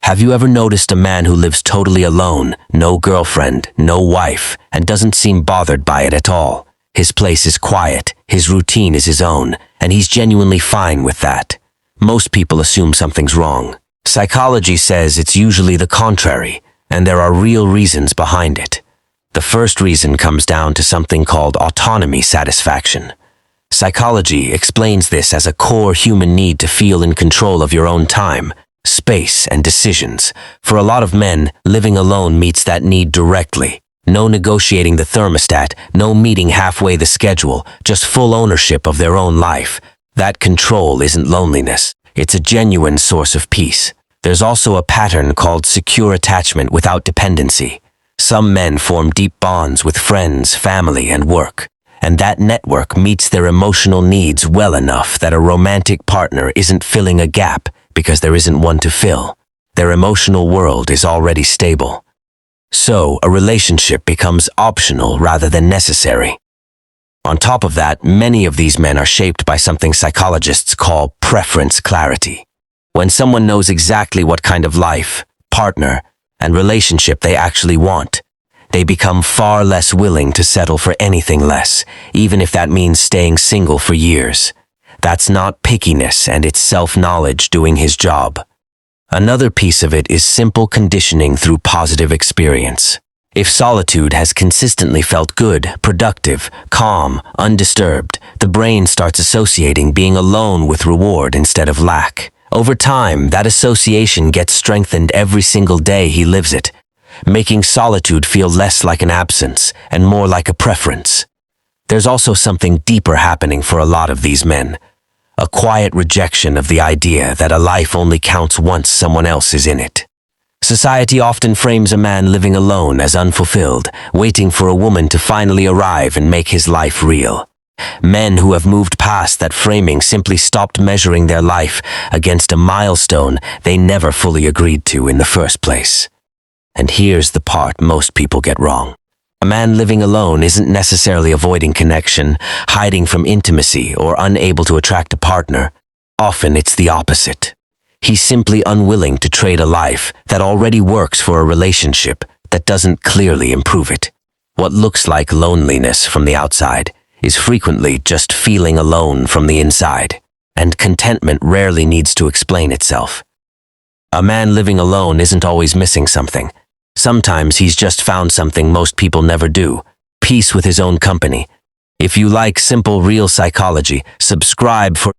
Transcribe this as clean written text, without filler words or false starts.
Have you ever noticed a man who lives totally alone, no girlfriend, no wife, and doesn't seem bothered by it at all? His place is quiet, his routine is his own, and he's genuinely fine with that. Most people assume something's wrong. Psychology says it's usually the contrary, and there are real reasons behind it. The first reason comes down to something called autonomy satisfaction. Psychology explains this as a core human need to feel in control of your own time, space, and decisions. For a lot of men, living alone meets that need directly. No negotiating the thermostat, no meeting halfway the schedule, just full ownership of their own life. That control isn't loneliness. It's a genuine source of peace. There's also a pattern called secure attachment without dependency. Some men form deep bonds with friends, family, and work. And that network meets their emotional needs well enough that a romantic partner isn't filling a gap because there isn't one to fill. Their emotional world is already stable. So, a relationship becomes optional rather than necessary. On top of that, many of these men are shaped by something psychologists call preference clarity. When someone knows exactly what kind of life, partner, and relationship they actually want, they become far less willing to settle for anything less, even if that means staying single for years. That's not pickiness, and it's self-knowledge doing his job. Another piece of it is simple conditioning through positive experience. If solitude has consistently felt good, productive, calm, undisturbed, the brain starts associating being alone with reward instead of lack. Over time, that association gets strengthened every single day he lives it, making solitude feel less like an absence and more like a preference. There's also something deeper happening for a lot of these men. A quiet rejection of the idea that a life only counts once someone else is in it. Society often frames a man living alone as unfulfilled, waiting for a woman to finally arrive and make his life real. Men who have moved past that framing simply stopped measuring their life against a milestone they never fully agreed to in the first place. And here's the part most people get wrong. A man living alone isn't necessarily avoiding connection, hiding from intimacy, or unable to attract a partner. Often it's the opposite. He's simply unwilling to trade a life that already works for a relationship that doesn't clearly improve it. What looks like loneliness from the outside is frequently just feeling alone from the inside, and contentment rarely needs to explain itself. A man living alone isn't always missing something. Sometimes he's just found something most people never do: peace with his own company. If you like simple, real psychology, subscribe for